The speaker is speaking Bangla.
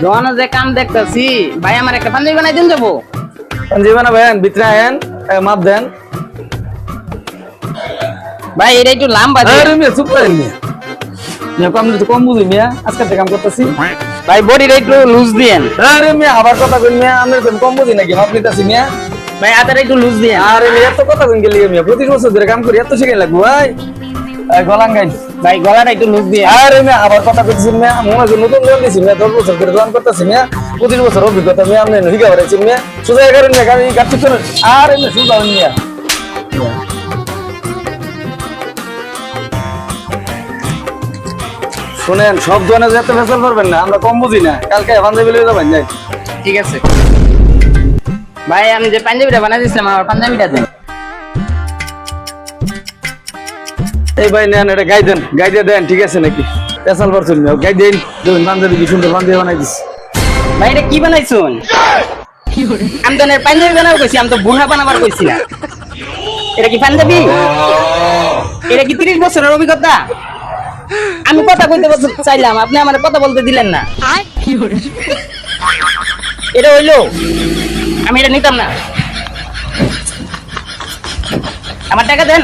দোকানে যে কাম দেখতেছি ভাই, আমার একটা পাঞ্জাবি বানাই দিন যাবো। পাঞ্জাবি বানাবেন? ভিতরে আহেন, মাপ দেন। ভাই এটা একটু লম্বা দিন। আরে মিয়া চুপ করেন মিয়া। মিয়া কম তো কম বুঝি মিয়া, আজকে থেকে কাম করতেছি। ভাই বডিটা একটু লুজ দিয়েন। আরে মিয়া আবার কথা কইন মিয়া, আমি কম বুঝি নাকি? মাপ নিতেছি মিয়া। ভাই হাতের একটু লুজ দিয়েন। আরে মিয়া এত কথা কইন গেলি মিয়া, 25 বছর ধরে কাম করি, এত শিখে লাগবো ভাই। গলান গাইন। ভাই গলাটা একটু লুজ দিয়েন। আরে মিয়া আবার কথা কইতেছি মিয়া, মনে হয় নতুন জন দিছি মিয়া, 10 বছর ধরে দোকান করতেছি মিয়া, 25 বছর অভিজ্ঞতা মিয়া, আপনি হিগা বাড়াইছি মিয়া। সোজা করেন মিয়া, গাড়ি কাটতে করেন। আরে মিয়া সোজা হন মিয়া। শুনেন, সব দোকানে যেতে ফেসাল করবেন না, আমরা কম বুঝি না। কালকে পাঞ্জাবি লয়ে যাবেন যাই। ঠিক আছে ভাই, আমি যে পাঞ্জাবিটা বানাই দিচ্ছিলাম আমার পাঞ্জাবিটা দেন। এই ভাই নেন, এটা গাই দেন, গাই দিয়ে দেন, ঠিক আছে নাকি? ফেসাল করছেন না, গাই দেন। দেখুন পাঞ্জাবি কি সুন্দর পাঞ্জাবি বানাই দিচ্ছি। ভাই এটা কি বানাইছুন? আমি তো পাঞ্জাবি বানাবো কইছি, আমি তো বুড়া বানাবার কইছি না। এটা কি পাঞ্জাবি? এটা কি 30 বছরের অভিজ্ঞতা? আমি কথা কইতে চাইলাম, আপনি আমার কথা বলতে দিলেন না। এটা হইলো? আমি এটা নিতাম না। আমার টাকা দেন।